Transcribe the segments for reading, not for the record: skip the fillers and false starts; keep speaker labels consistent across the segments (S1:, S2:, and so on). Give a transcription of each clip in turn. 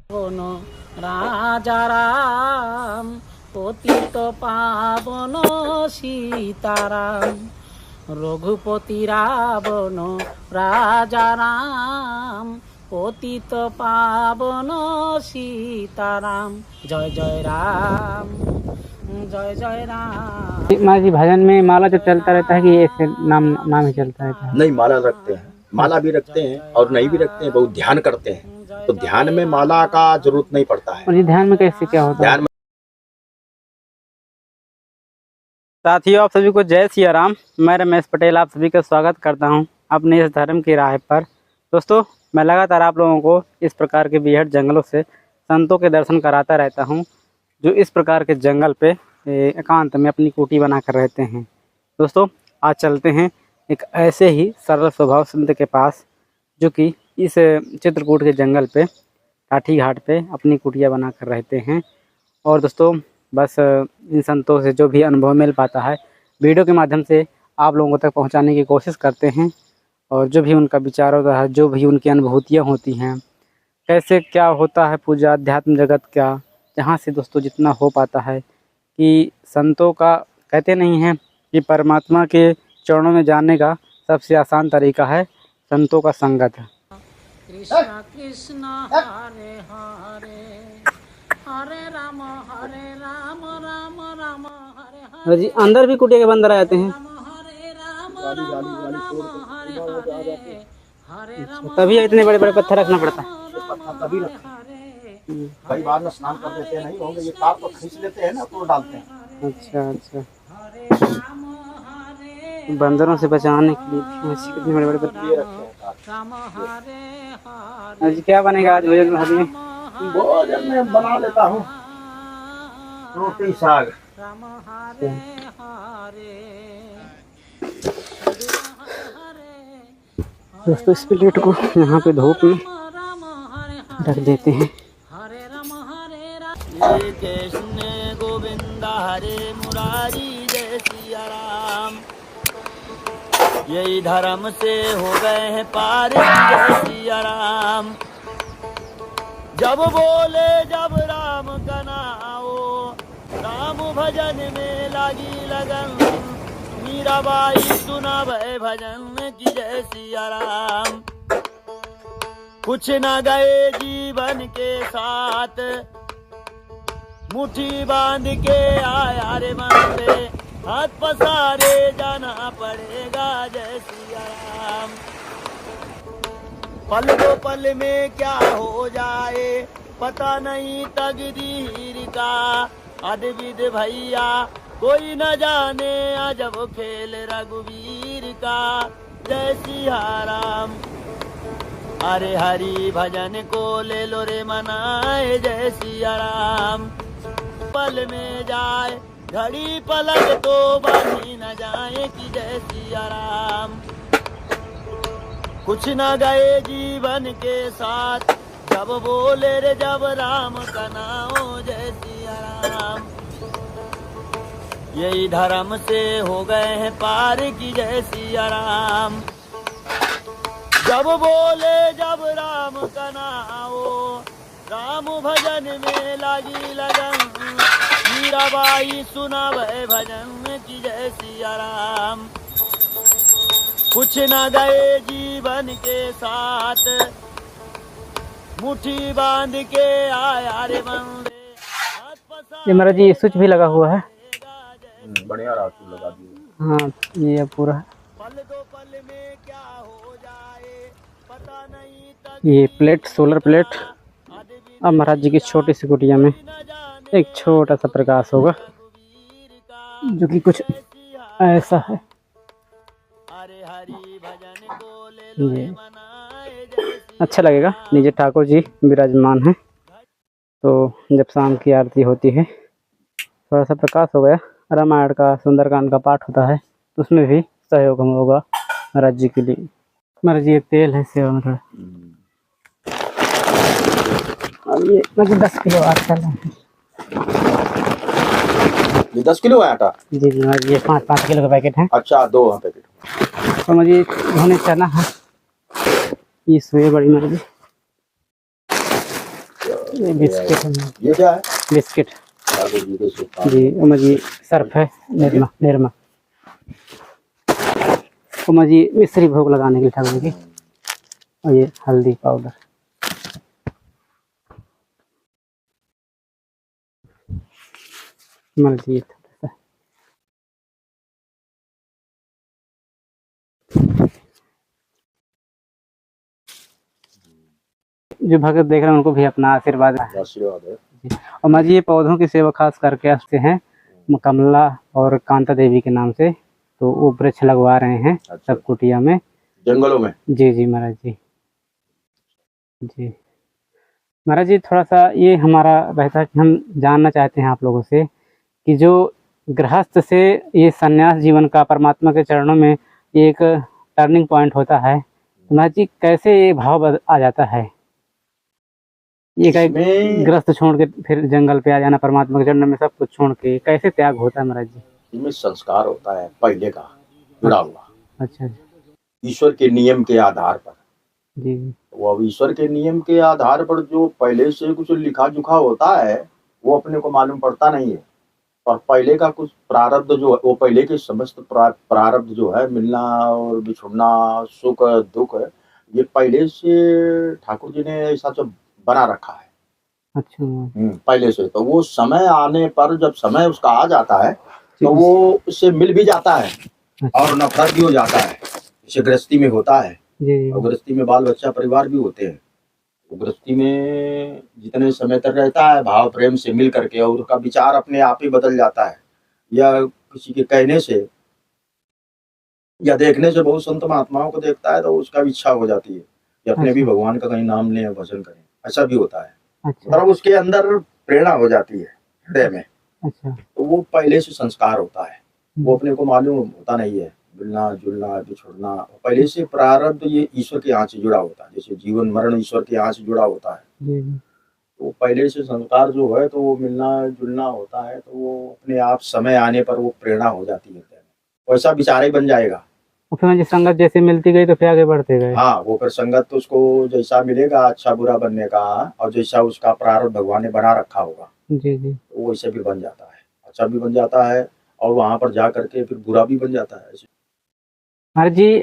S1: বন রাজা রাম পতিত পাবন সীতারাম রঘুপতি রাবণ রাজা রাম পতিত পাবন सीताराम जय जय राम जय जय राम।
S2: महाराज जी भजन में माला जब चलता रहता है कि ऐसे नाम नाम ही चलता रहता है?
S3: नहीं, माला रखते हैं, माला भी रखते हैं और नहीं भी रखते हैं। बहुत ध्यान करते हैं तो ध्यान में माला का जरूरत नहीं पड़ता है।
S2: और ये ध्यान में कैसे क्या होता है?
S3: ध्यान में
S2: साथियों, आप सभी को जय सिया राम। मैं रमेश पटेल आप सभी का स्वागत करता हूं अपने इस धर्म की राह पर। दोस्तों, मैं लगातार आप लोगों को इस प्रकार के बीहड़ जंगलों से संतों के दर्शन कराता रहता हूं, जो इस प्रकार के जंगल पे एकांत में अपनी कुटी बनाकर रहते हैं। दोस्तों, आज चलते हैं एक ऐसे ही सरल स्वभाव संत के पास, जो कि इस चित्रकूट के जंगल पे टाठी घाट पे अपनी कुटिया बनाकर रहते हैं। और दोस्तों, बस इन संतों से जो भी अनुभव मिल पाता है वीडियो के माध्यम से आप लोगों तक पहुंचाने की कोशिश करते हैं। और जो भी उनका विचार होता है, जो भी उनकी अनुभूतियाँ होती हैं, कैसे क्या होता है पूजा अध्यात्म जगत क्या, जहाँ से दोस्तों जितना हो पाता है कि संतों का कहते नहीं हैं कि परमात्मा के चरणों में जाने का सबसे आसान तरीका है संतों का संगत।
S1: कृष्ण कृष्ण हरे हरे हरे राम राम राम हरे
S2: जी, अंदर भी कुटिया के बंदर आते हैं, तभी इतने बड़े बड़े पत्थर रखना पड़ता है।
S3: कभी कई बार में स्नान कर देते हैं, नहीं होंगे ये कार को खींच लेते हैं ना, तो डालते हैं।
S2: अच्छा अच्छा, बंदरों से बचाने के लिए कितने बड़े बड़े पत्थर रखे हैं। आज क्या बनेगा आज भोजन में?
S3: भोजन में बना लेता हूँ रोटी साग।
S2: दोस्तों, इस प्लेट को यहाँ पे धूप में रख देते हैं।
S1: कृष्ण गोविंद हरे मुरारी जय सिया राम। यही धर्म से हो गए हैं पार जय सिया राम। जब बोले जब राम का नाओ, राम भजन में लगी लगन। मीराबाई सुना भय भजन की जय सिया राम। कुछ न गए जीवन के साथ, मुट्ठी बांध के आया रे मन पे। हाथ पसारे जाना पड़ेगा जय सिया राम। पल दो पल में क्या हो जाए पता नहीं तकदीर का। अद्विद भैया कोई न जाने अजब खेल रघुवीर का जय सिया राम। अरे हरि भजन को ले लो रे मनाए जय सिया राम। पल में जाए घड़ी पलक तो बांधी न जाए कि जय सिया राम। कुछ न गए जीवन के साथ, जब बोले रे जब राम का नाम जय सिया राम। यही धर्म से हो गए हैं पार की जय सिया राम। जब बोले जब राम का नाम, राम भजन में लगी लगन। मीराबाई सुना भय भजन की जय सिया राम। कुछ न गए जीवन के साथ, मुट्ठी बांध के आया रे बंदे।
S2: ये महाराज जी स्विच भी लगा हुआ है।
S3: बढ़िया रातू लगा दिए।
S2: हाँ, ये पूरा
S1: पल दो पल में क्या हो जाए पता नहीं
S2: ये प्लेट, सोलर प्लेट। अब महाराज जी की छोटी सी कुटिया में एक छोटा सा प्रकाश होगा, जो कि कुछ ऐसा है। ये अच्छा लगेगा। नीचे ठाकुर जी विराजमान है, तो जब शाम की आरती होती है थोड़ा सा प्रकाश हो गया। रामायण का सुंदरकांड का पाठ होता है, तो उसमें भी सहयोग हम होगा महाराज जी के लिए। महाराज जी ये तेल है सेवा में थोड़ा। अब ये मुझे 10 किलो आटा है।
S3: ये 10 किलो है आटा?
S2: जी जी महाराज, ये 5-5 किलो का पैकेट है।
S3: अच्छा, 2 पैकेट।
S2: तो मुझे धोने चना है, ये सोए बड़ी महाराज जी। ये बिस्किट है।
S3: ये क्या है?
S2: बिस्किट
S3: ठाकुर जी के सुखान।
S2: जी। उमा जी सर्फ है, निर्मा निर्मा। उमा जी मिश्री भोग लगाने के लिए ठाकुर जी की। और ये हल्दी पाउडर। मर्जी थोड़ा सा। जो भगत देख रहे हैं उनको भी अपना आशीर्वाद है।
S3: आशीर्वाद है।
S2: और माँ जी ये पौधों की सेवा खास करके आते हैं कमला और कांता देवी के नाम से, तो वो वृक्ष लगवा रहे हैं
S3: अच्छा।
S2: सब कुटिया में,
S3: जंगलों में।
S2: जी जी महाराज जी। जी महाराज जी, थोड़ा सा ये हमारा रहता है कि हम जानना चाहते हैं आप लोगों से कि जो गृहस्थ से ये संन्यास जीवन का परमात्मा के चरणों में एक टर्निंग पॉइंट होता है, तो महाराज जी कैसे ये भाव आ जाता है? ये
S3: इसमें
S2: गृहस्थ छोड़ के फिर जंगल पे आ जाना, परमात्मा के चरणों में सब कुछ छोड़ के, कैसे त्याग होता है महाराज जी?
S3: इसमें संस्कार होता है पहले का जुड़ा हुआ।
S2: अच्छा
S3: ईश्वर के नियम के आधार पर।
S2: जी।
S3: वो अब ईश्वर के नियम के आधार पर जो पहले से कुछ लिखा जुखा होता है वो अपने को मालूम पड़ता नहीं है। और पहले का कुछ प्रारब्ध जो है वो पहले के समस्त प्रारब्ध जो है, मिलना और बिछुड़ना, सुख दुख, ये पहले से ठाकुर जी ने ऐसा जो बना रखा है।
S2: अच्छा
S3: पहले से। तो वो समय आने पर जब समय उसका आ जाता है तो वो उससे मिल भी जाता है और नफरत भी हो जाता है। जैसे गृहस्थी में होता है, और गृहस्थी में बाल बच्चा परिवार भी होते हैं। गृहस्थी में जितने समय तक रहता है भाव प्रेम से मिल करके, और उसका विचार अपने आप ही बदल जाता है, या किसी के कहने से या देखने से। बहुत संत महात्माओं को देखता है तो उसका भी इच्छा हो जाती है कि अपने भी भगवान का कहीं नाम लें, भजन करें, ऐसा भी होता है। मतलब उसके अंदर प्रेरणा हो जाती है हृदय में। तो वो पहले से संस्कार होता है, वो अपने को मालूम होता नहीं है। मिलना जुलना बिछुड़ना पहले से प्रारब्ध ये ईश्वर के यहाँ से जुड़ा होता है। जैसे जीवन मरण ईश्वर के यहाँ से जुड़ा होता है, तो पहले से संस्कार जो है तो वो मिलना जुलना होता है। तो वो अपने आप समय आने पर वो प्रेरणा हो जाती है, वैसा विचार ही बन जाएगा।
S2: फिर संगत जैसे मिलती गई तो फिर आगे बढ़ते गए।
S3: हाँ, वो फिर संगत तो उसको जैसा मिलेगा अच्छा बुरा बनने का, और जैसा उसका प्रारब्ध भगवान ने बना रखा होगा
S2: जी जी,
S3: तो वो वैसे भी बन जाता है, अच्छा भी बन जाता है, और वहां पर जा करके फिर बुरा भी बन जाता है।
S2: महाराज जी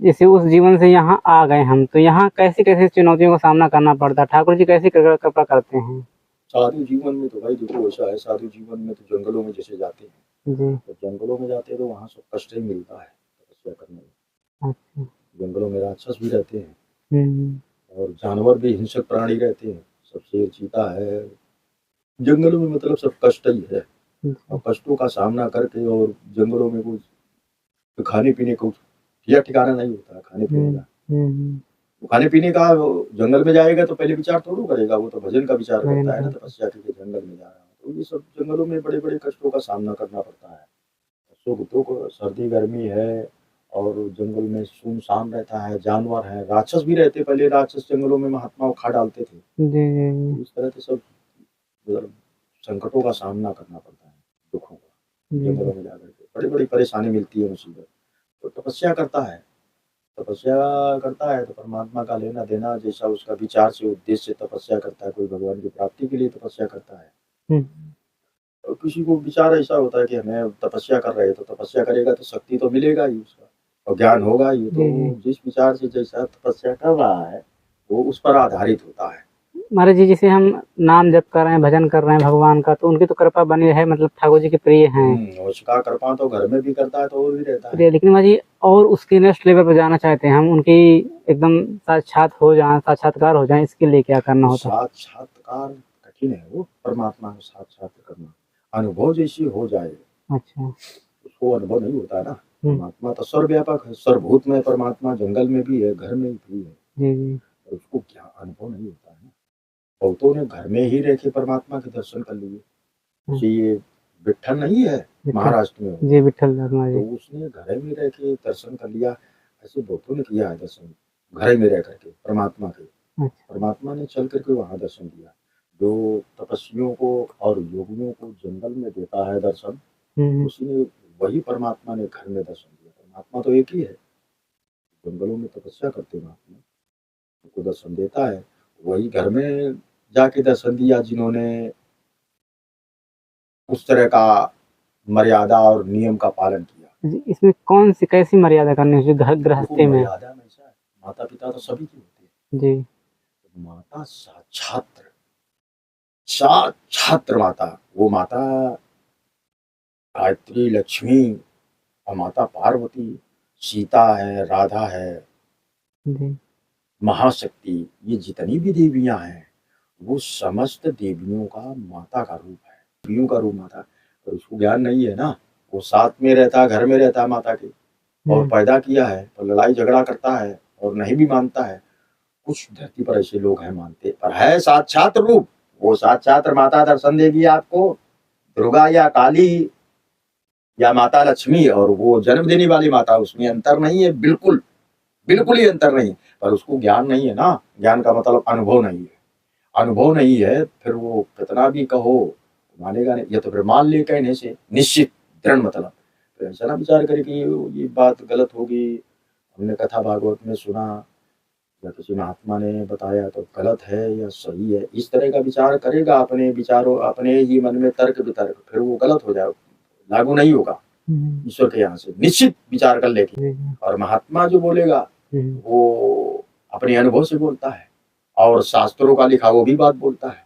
S2: जैसे उस जीवन से यहाँ आ गए हम, तो यहाँ कैसी कैसी चुनौतियों का सामना करना पड़ता है? ठाकुर जी कैसी कृपा करते हैं?
S3: साधु जीवन में तो भाई देखो ऐसा है, साधु जीवन में तो जंगलों में जैसे जाते हैं
S2: जी,
S3: तो जंगलों में जाते हैं तो वहाँ सब कष्ट ही मिलता है तपस्या करने में।
S2: अच्छा।
S3: जंगलों में राक्षस भी रहते हैं और जानवर भी हिंसक प्राणी रहते हैं, सब शेर चीता है जंगलों में, मतलब सब कष्ट ही है। और कष्टों का सामना करके, और जंगलों में कुछ खाने पीने को या ठिकाना नहीं होता है खाने पीने का। खाने पीने का जंगल में जाएगा तो पहले विचार थोड़ा करेगा, वो तो भजन का विचार करता है ना, तपस्या के जंगल में जा रहा है। तो ये सब जंगलों में बड़े बड़े कष्टों का सामना करना पड़ता है। सुख दुख, सर्दी गर्मी है, और जंगल में सुनसान रहता है, जानवर है, राक्षस भी रहते। पहले राक्षस जंगलों में महात्मा खा डालते थे। इस तरह से सब संकटों का सामना करना पड़ता है, दुखों का जंगलों में जाकर के बड़ी बड़ी परेशानी मिलती है, मुसीबत। तो तपस्या करता है तो परमात्मा का लेना देना, जैसा उसका विचार से उद्देश्य से तपस्या करता है। कोई भगवान की प्राप्ति के लिए तपस्या करता है, और किसी को विचार ऐसा होता है कि हमें तपस्या कर रहे हैं, तो तपस्या करेगा तो शक्ति तो मिलेगा ही उसका, और ज्ञान होगा ही। तो जिस विचार से जैसा तपस्या कर रहा है वो उस पर आधारित होता है। महाराज जी जैसे हम नाम जप कर रहे हैं, भजन कर रहे हैं भगवान का, तो उनकी तो कृपा बनी है, मतलब ठाकुर जी के प्रिय हैं। उसका कृपा तो घर में भी करता है तो वो भी रहता है। लेकिन महाराज जी और उसके नेक्स्ट लेवल पर जाना चाहते हैं हम, उनकी एकदम साक्षात्कार हो जाए, इसके लिए क्या करना होता है? साक्षात्कार कठिन है, वो परमात्मा को साक्षात्कार करना अनुभव जैसी हो जाए। अच्छा, उसको अनुभव नहीं होता है ना। परमात्मा तो सर्वव्यापक है, सर्वभूत में परमात्मा जंगल में भी है, घर में भी है, उसको क्या अनुभव नहीं होता है ना। बहुतों ने घर में ही रह के परमात्मा के दर्शन कर लिए। ये विट्ठल नहीं है महाराष्ट्र में जी, विट्ठल, तो उसने घर में रह के दर्शन कर लिया। ऐसे बहुतों ने किया है दर्शन घर में रह करके परमात्मा के। परमात्मा ने चल करके वहां दर्शन दिया। जो तपस्वियों को और योगियों को जंगल में देता है दर्शन, उसने वही परमात्मा ने घर में दर्शन दिया। परमात्मा तो एक ही है, जंगलों में तपस्या करते महात्मा उनको दर्शन देता है, वही घर में जाके दर्शन दिया जिन्होंने उस तरह का मर्यादा और नियम का पालन किया।
S2: जी, इसमें कौन सी कैसी मर्यादा करनी चाहिए घर गृहस्थी में?
S3: मर्यादा में ऐसा है, माता पिता तो सभी की होती है
S2: जी
S3: माता साक्षात माता, वो माता गायत्री, लक्ष्मी और माता पार्वती, सीता है, राधा है,
S2: जी
S3: महाशक्ति, ये जितनी भी देवियां हैं वो समस्त देवियों का माता का रूप है, देवियों का रूप माता। और उसको ज्ञान नहीं है ना, वो साथ में रहता, घर में रहता है माता के, और पैदा किया है तो लड़ाई झगड़ा करता है और नहीं भी मानता है। कुछ धरती पर ऐसे लोग हैं मानते, पर है साक्षात रूप, वो साक्षात माता दर्शन देगी आपको, दुर्गा या काली या माता लक्ष्मी, और वो जन्म देने वाली माता, उसमें अंतर नहीं है, बिल्कुल ही अंतर नहीं। पर उसको ज्ञान नहीं है ना, ज्ञान का मतलब अनुभव नहीं है, अनुभव नहीं है, फिर वो कितना भी कहो मानेगा नहीं। ये तो फिर मान ले कहने से निश्चित दृढ़ मतलब, फिर ऐसा ना विचार करे कि ये बात गलत होगी, हमने कथा भागवत में सुना या किसी महात्मा ने बताया तो गलत है या सही है, इस तरह का विचार करेगा अपने विचारों, अपने ही मन में तर्क वितर्क, फिर वो गलत हो जाएगा, लागू नहीं होगा ईश्वर के यहाँ से। निश्चित विचार कर लेगी। और महात्मा जो बोलेगा वो अपने अनुभव से बोलता है, और शास्त्रों का लिखा वो भी बात बोलता है,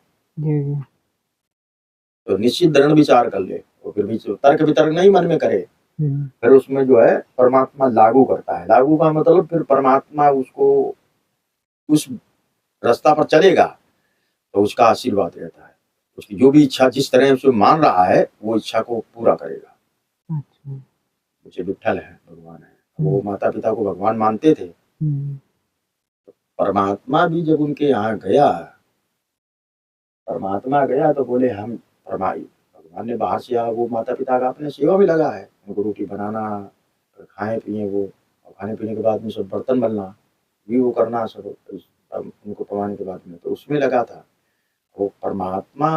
S3: तो निश्चित दृढ़ विचार कर ले, और फिर तर्क वितर्क नहीं मन में करे, फिर उसमें जो है परमात्मा लागू करता है। लागू का मतलब फिर परमात्मा उसको उस रास्ता पर चलेगा तो उसका आशीर्वाद रहता है, उसकी जो भी इच्छा जिस तरह से मान रहा है वो इच्छा को पूरा करेगा। मुझे विठ्ठल है, भगवान है, वो माता पिता को भगवान मानते थे, परमात्मा भी जब उनके यहाँ गया, परमात्मा गया तो बोले हम भगवान ने बाहर से आया, वो माता पिता का अपने सेवा में लगा है, उनको रोटी बनाना, खाए पिए वो, और खाने पीने के बाद में सब बर्तन बनना भी वो करना, सब उनको पवाने के बाद में, तो उसमें लगा था। वो परमात्मा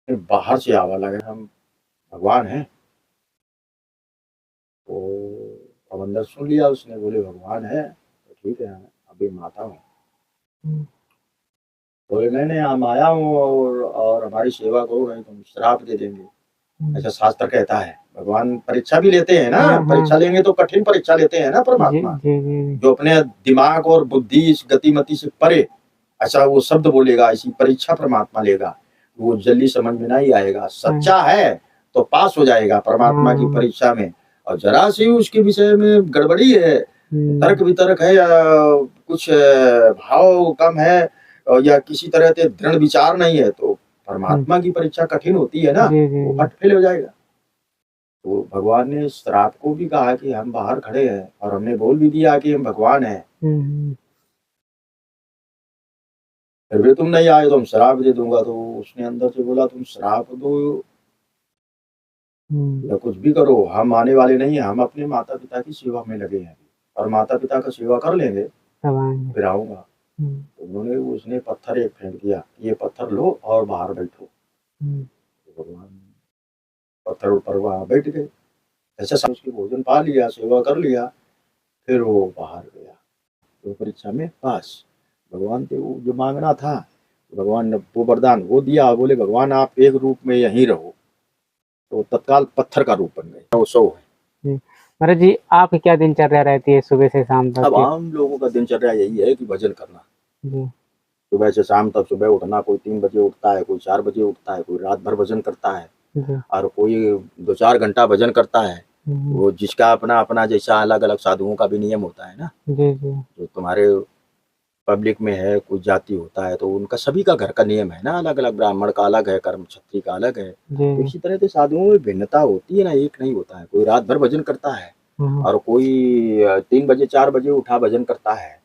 S3: बाहर से आवा लगे हम भगवान हैं, तो अब अंदर सुन लिया उसने, बोले भगवान है तो ठीक है, अभी माता हूँ, बोले नहीं हम आया हूँ और हमारी सेवा करो, नहीं तुम श्राप दे देंगे, ऐसा शास्त्र कहता है। भगवान परीक्षा भी लेते हैं ना, परीक्षा लेंगे तो कठिन परीक्षा लेते हैं ना परमात्मा, जो अपने दिमाग और बुद्धि इस गतिमति से परे, ऐसा वो शब्द बोलेगा, ऐसी परीक्षा परमात्मा लेगा, वो जल्दी समझ में नहीं आएगा, सच्चा है तो पास हो जाएगा परमात्मा की परीक्षा में, और जरा सी उसके विषय में गड़बड़ी है, तर्क वितर्क है, या कुछ भाव कम है, या किसी तरह से दृढ़ विचार नहीं है, तो परमात्मा की परीक्षा कठिन होती है ना, वो हट फेल हो जाएगा। तो भगवान ने श्राप को भी कहा कि हम बाहर खड़े हैं और हमने बोल भी दिया कि हम भगवान हैं, फिर भी तुम नहीं आए तो हम श्राप दे दूंगा। तो उसने अंदर से बोला तुम श्राप दो या कुछ भी करो, हम आने वाले नहीं है, हम अपने माता पिता की सेवा में लगे हैं, और माता पिता का सेवा कर लेंगे फिर आऊंगा। तो उन्होंने उसने पत्थर एक फेंक दिया, ये पत्थर लो और बाहर बैठो, तो भगवान पत्थर ऊपर वहां बैठ गए, ऐसा उसकी भोजन पा लिया, सेवा कर लिया, फिर वो बाहर गया, तो परीक्षा में पास। भगवान से वो जो मांगना था भगवान ने वो वरदान वो दिया, बोले भगवान आप एक रूप में यहीं रहो, तो तत्काल पत्थर का रूप बन गए, वो सो है।
S2: महाराज जी आपकी क्या दिनचर्या रहती है सुबह से शाम तक?
S3: अब आम लोगों का दिनचर्या यही है कि भजन करना, सुबह से शाम तक, सुबह उठना, कोई 3 बजे उठता है, कोई 4 बजे उठता है, कोई रात भर भजन करता है, और कोई 2-4 घंटा भजन करता है, वो जिसका अपना अपना जैसा अलग अलग साधुओं का भी नियम होता है ना, जो तुम्हारे पब्लिक में है, कोई जाति होता है तो उनका सभी का घर का नियम है ना, अलग अलग, ब्राह्मण का अलग है, कर्म क्षत्रिय का अलग है, तो इसी तरह से साधुओं में भिन्नता होती है ना, एक नहीं होता है। कोई रात भर भजन करता है और कोई 3 बजे 4 बजे उठा भजन करता है,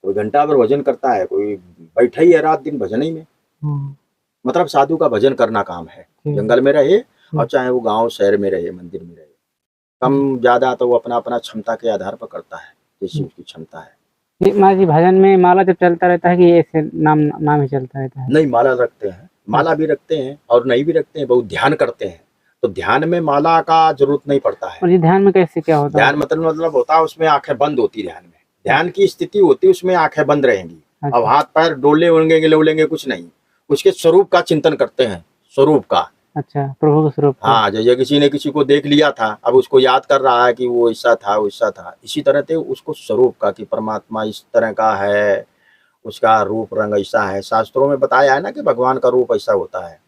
S3: कोई घंटा भर भजन करता है, कोई बैठा ही है रात दिन भजन ही में। मतलब साधु का भजन करना काम है, जंगल में रहे और चाहे वो गाँव शहर में रहे, मंदिर में रहे, कम ज्यादा तो वो अपना अपना क्षमता के आधार पर करता है, जैसी उसकी क्षमता है।
S2: महाराज जी भजन में माला जब चलता रहता है कि ऐसे नाम ही चलता रहता है?
S3: नहीं, माला रखते हैं, माला भी रखते हैं और नहीं भी रखते हैं, बहुत ध्यान करते हैं, तो ध्यान में माला का जरूरत नहीं पड़ता है।
S2: और ये ध्यान में कैसे क्या होता है?
S3: ध्यान मतलब होता है उसमें आंखें बंद होती, ध्यान में ध्यान की स्थिति होती है, उसमें आंखें बंद रहेंगी, अब हाथ पैर डोले होंगे लेंगे कुछ नहीं, उसके स्वरूप का चिंतन करते हैं, स्वरूप का।
S2: अच्छा, प्रभु का स्वरूप।
S3: हाँ, जैसे किसी ने किसी को देख लिया था, अब उसको याद कर रहा है कि वो ऐसा था वैसा था, इसी तरह से उसको स्वरूप का कि परमात्मा इस तरह का है, उसका रूप रंग ऐसा है। शास्त्रों में बताया है ना कि भगवान का रूप ऐसा होता है,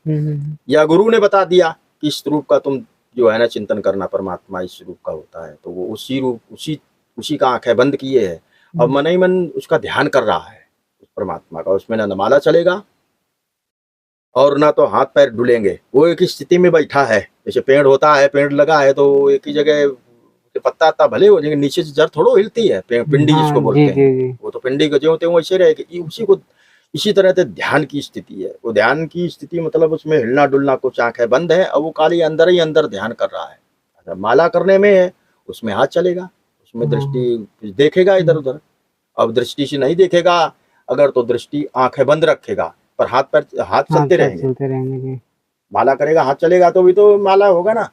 S3: या गुरु ने बता दिया कि इस रूप का तुम जो है ना चिंतन करना, परमात्मा इस रूप का होता है। तो वो उसी रूप उसी का आंखें बंद किए है और मन ही मन उसका ध्यान कर रहा है उस परमात्मा का। उसमें ना माला चलेगा और ना तो हाथ पैर डुलेंगे, वो एक ही स्थिति में बैठा है। जैसे पेड़ होता है, पेड़ लगा है तो एक ही जगह पत्ता भले हो जाएंगे, नीचे से जड़ थोड़ो हिलती है, पिंडी जिसको बोलते हैं, वो तो पिंडी को जो होते हैं वैसे रहेगी। उसी को इसी तरह से ध्यान की स्थिति है। वो ध्यान की स्थिति मतलब उसमें हिलना डुलना, कुछ आंखें बंद है और वो खाली अंदर ही अंदर ध्यान कर रहा है। अगर माला करने में है उसमें हाथ चलेगा, उसमें दृष्टि देखेगा इधर उधर। अब दृष्टि से नहीं देखेगा अगर तो दृष्टि आंखें बंद रखेगा, पर हाथ चलते रहेंगे। माला करेगा, हाथ चलेगा तो भी तो माला होगा ना।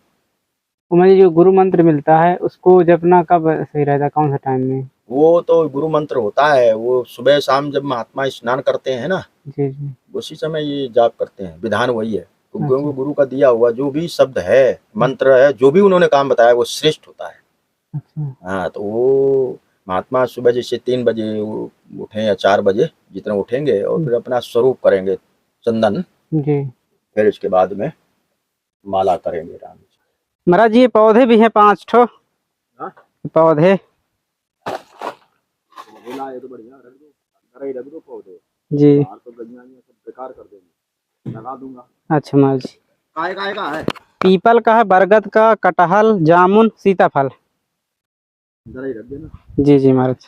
S2: मुझे जो गुरु मंत्र मिलता है उसको जपना कब सही रहता है, कौन सा टाइम में?
S3: वो तो गुरु मंत्र होता है, वो सुबह शाम जब महात्मा स्नान करते हैं ना,
S2: जी जी,
S3: उसी समय ये जाप करते हैं। विधान वही है, क्योंकि गुरु का दिया हुआ जो भी शब्द है, मंत्र है, जो भी उन्होंने काम बताया वो श्रेष्ठ होता है।
S2: अच्छा।
S3: हाँ, तो वो महात्मा सुबह जैसे 3 बजे उठे या 4 बजे जितना उठेंगे और फिर अपना स्वरूप करेंगे चंदन
S2: जी, फिर
S3: उसके बाद में माला करेंगे। राम
S2: महाराज ये पौधे भी हैं 5 ठो पौधे।
S3: तो बढ़िया रख दो पौधे
S2: जी,
S3: तो सब बेकार कर देंगे, लगा दूंगा।
S2: अच्छा महाराज जी,
S3: काय का है?
S2: पीपल का है, बरगद का, कटहल, जामुन, सीताफल।
S3: इधर ही रख देना।
S2: जी जी महाराज।